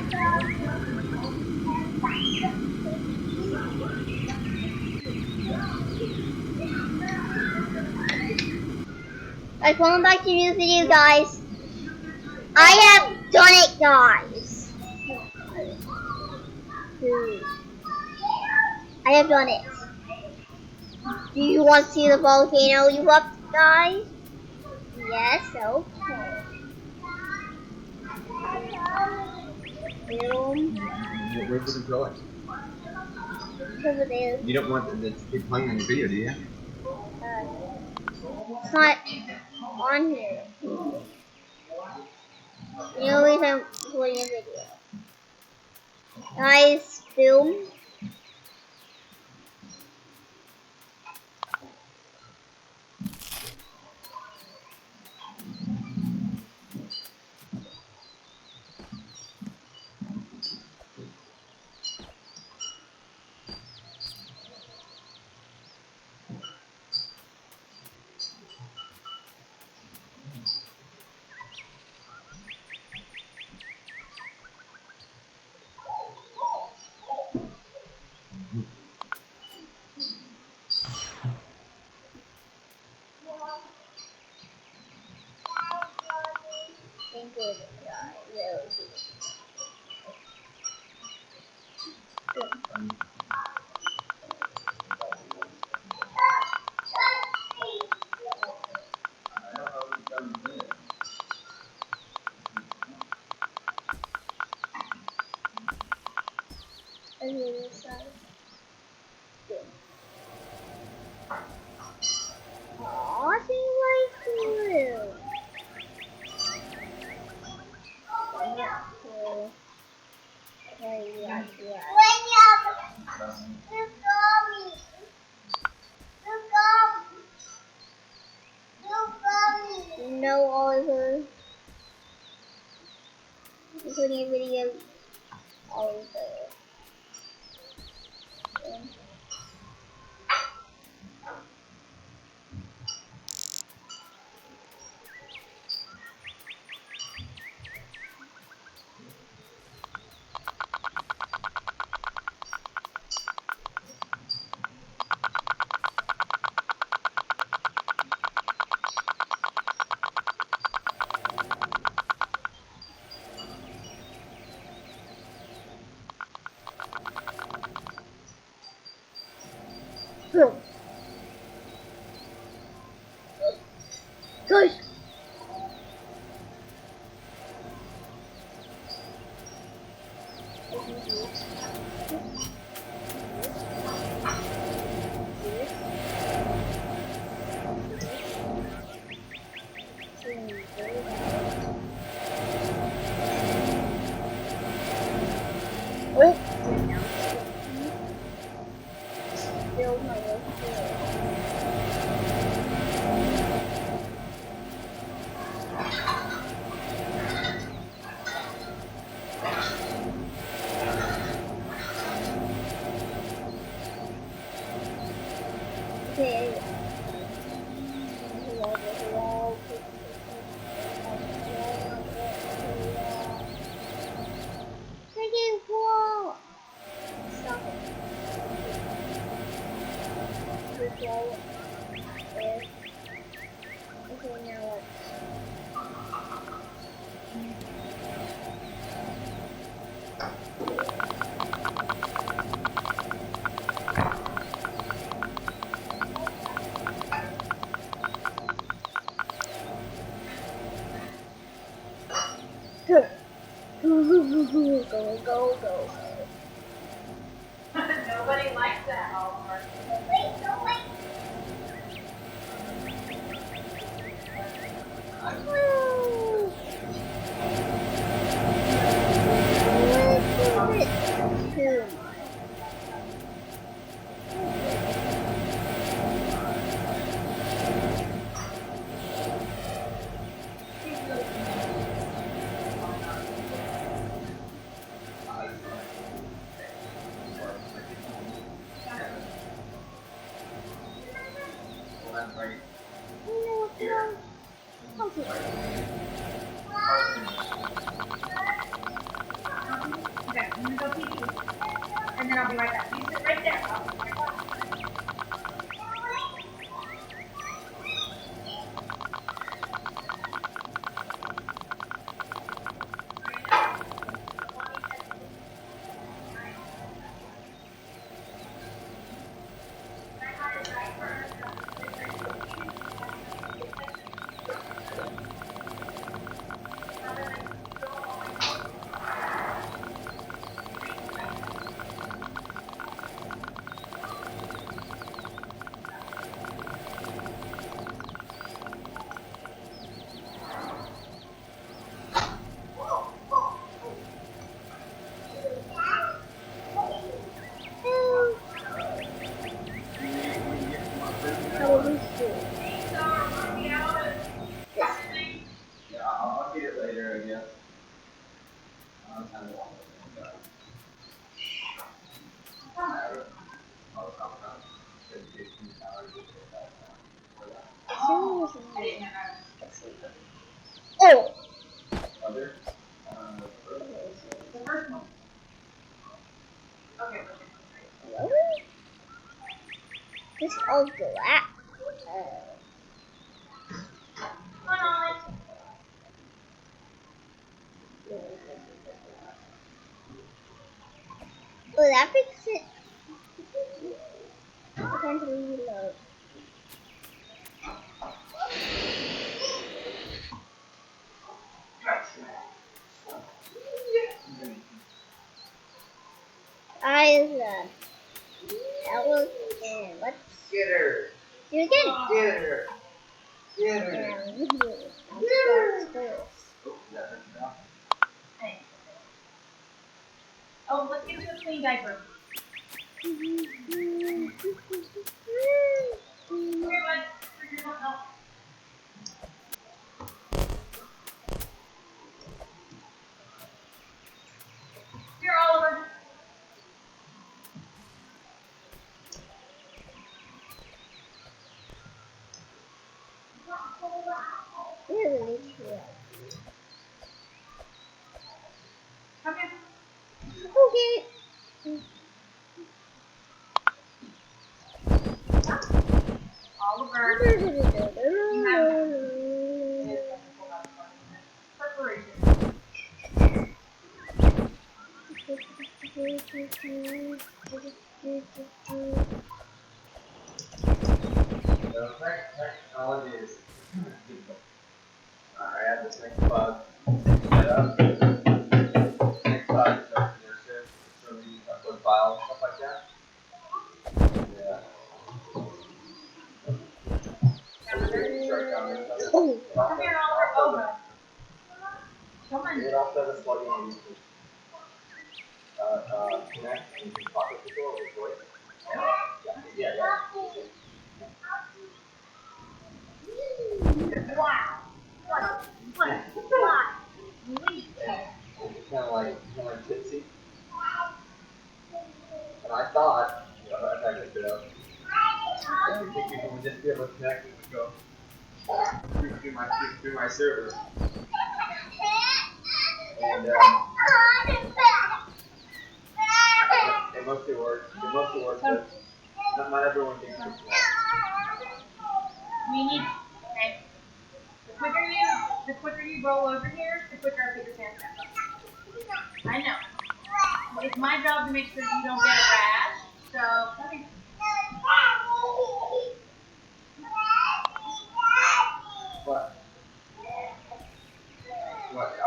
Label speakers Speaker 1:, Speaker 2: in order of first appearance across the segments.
Speaker 1: Guys, welcome back to a new video, guys. I have done it, guys. I have done it. Do you want to see the volcano erupt, guys? Yes, okay.
Speaker 2: Where would it go?
Speaker 1: Over there.
Speaker 2: You don't want it to keep playing on your video, do you?
Speaker 1: It's not on here. The only reason I'm recording a video. Guys, film. No, Oliver. Including a video. Oliver. Guys! Go.
Speaker 3: Nobody likes that, Oliver. Okay, I'm gonna go pee pee. And then I'll be right back. You sit right there. I'll be right back.
Speaker 1: Probably soon.
Speaker 2: Yeah, I'll get it later, I guess. I don't have it.
Speaker 1: Oh!
Speaker 2: Other?
Speaker 3: The first one. Okay.
Speaker 1: Really? This is all black. Oh, that makes it. I can't reload. That was. Let's
Speaker 2: Get her!
Speaker 1: do it again.
Speaker 2: Get her! Get her!
Speaker 1: And we do it. That's first.
Speaker 2: Oh, that hurt now.
Speaker 3: Hey. Oh, let's get you a clean diaper. Here, bud. Here's your help. Here, Oliver.
Speaker 1: Really true.
Speaker 3: Come here.
Speaker 1: Okay.
Speaker 3: Oliver. You have preparation.
Speaker 2: So technology is. I have this next bug set up. Next bug is up your shift, so we upload files, stuff like that. Yeah. Start counting.
Speaker 1: Oh.
Speaker 3: Come here, Oliver. Oh, God. Come on.
Speaker 2: It also does plug in YouTube. Connect and you can talk with people with voice. Yeah.
Speaker 3: Wow. What?
Speaker 2: It's kind of like tipsy. And I thought, if I looked it up, I think people would just be able to connect and would go through my server. And it mostly works. But not everyone thinks it's
Speaker 3: We need. Okay. The quicker you roll over here, the quicker I put your pants back up. I know. It's my job to make sure you don't get a rash. So. Okay.
Speaker 2: What?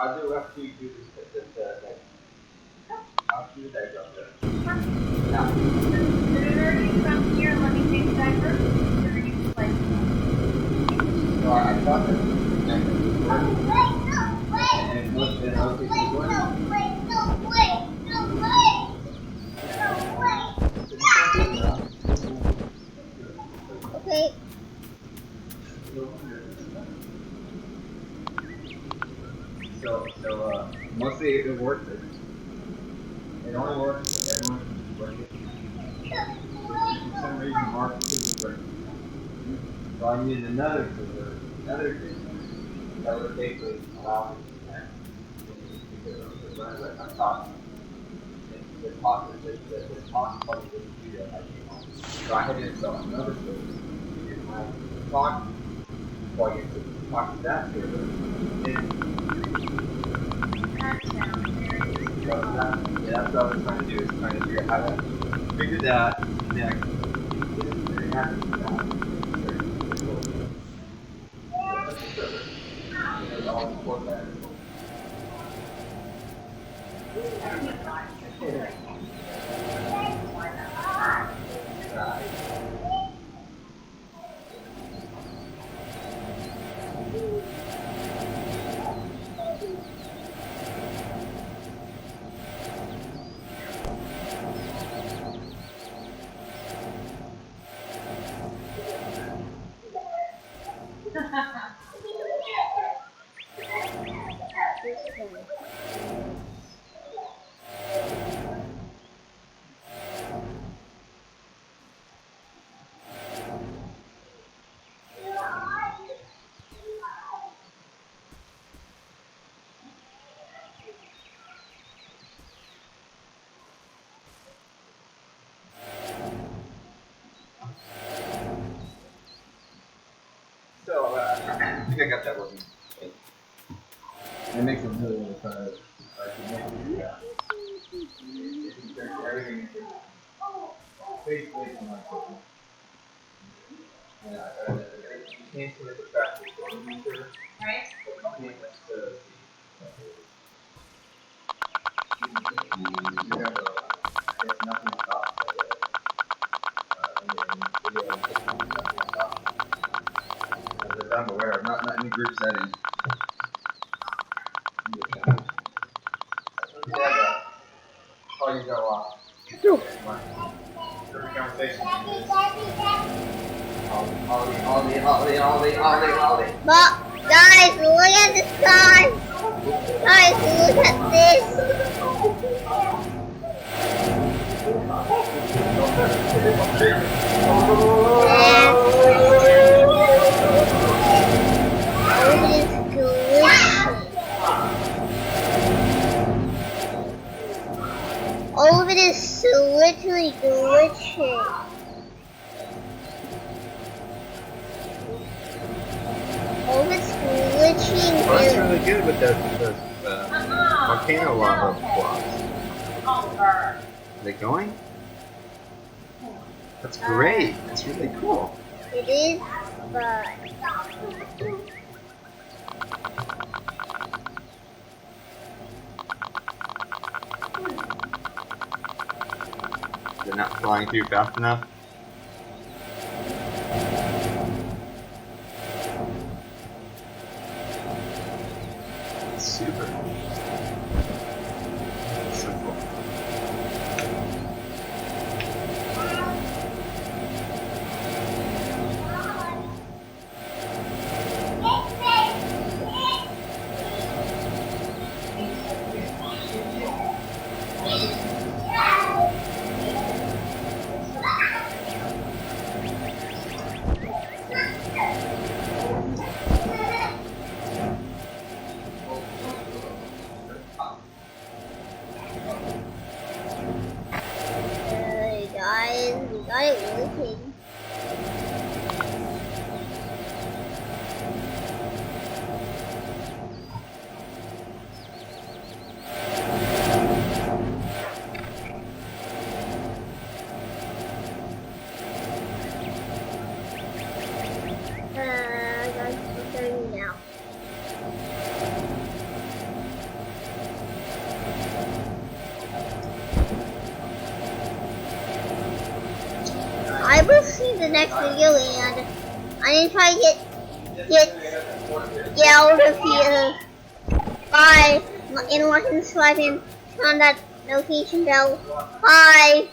Speaker 2: I'll do after you do this. I'll do that job there. Now.
Speaker 3: Whenever you come here, let me take the diaper. You're going to play.
Speaker 2: So I thought that was and most people
Speaker 1: Okay.
Speaker 2: So mostly it works. It only works if everyone's working. For some reason, Mark isn't working. So I needed another thing that would basically allow me to connect because of the runs that I'm talking. the talk part of the video I came on. So I had to install another server. And when I talk plug into talk to that server, and
Speaker 3: That sounds very
Speaker 2: so that's what I was trying to do, is trying to figure out how to figure that connect. It happens now. Very cool. So that's the server. And I'll import that. So, I think I got that working. It makes it really, really fun. To make it do that. It can check everything into basically from my equipment. And you can't see the fact that it's going into it,
Speaker 3: right?
Speaker 2: but you can't necessarily see. You have there's nothing on top of it. In the video, nothing on top. As I'm aware of, not in the group setting. Oh, you go off. Every conversation is Ollie.
Speaker 1: But guys, look at the sky. Guys, look at this. All of it is literally glitching. All of it's glitching.
Speaker 2: Well, that's really good with those volcano lava blocks. Are they going? That's great. That's really cool.
Speaker 1: It is, but
Speaker 2: They're not flying through fast enough. Super. So cool.
Speaker 1: guys, we got it working. Guys, we're starting now. I will see the next video, and I'm gonna try to get out of here by and watch and subscribe and turn on that notification bell. Bye.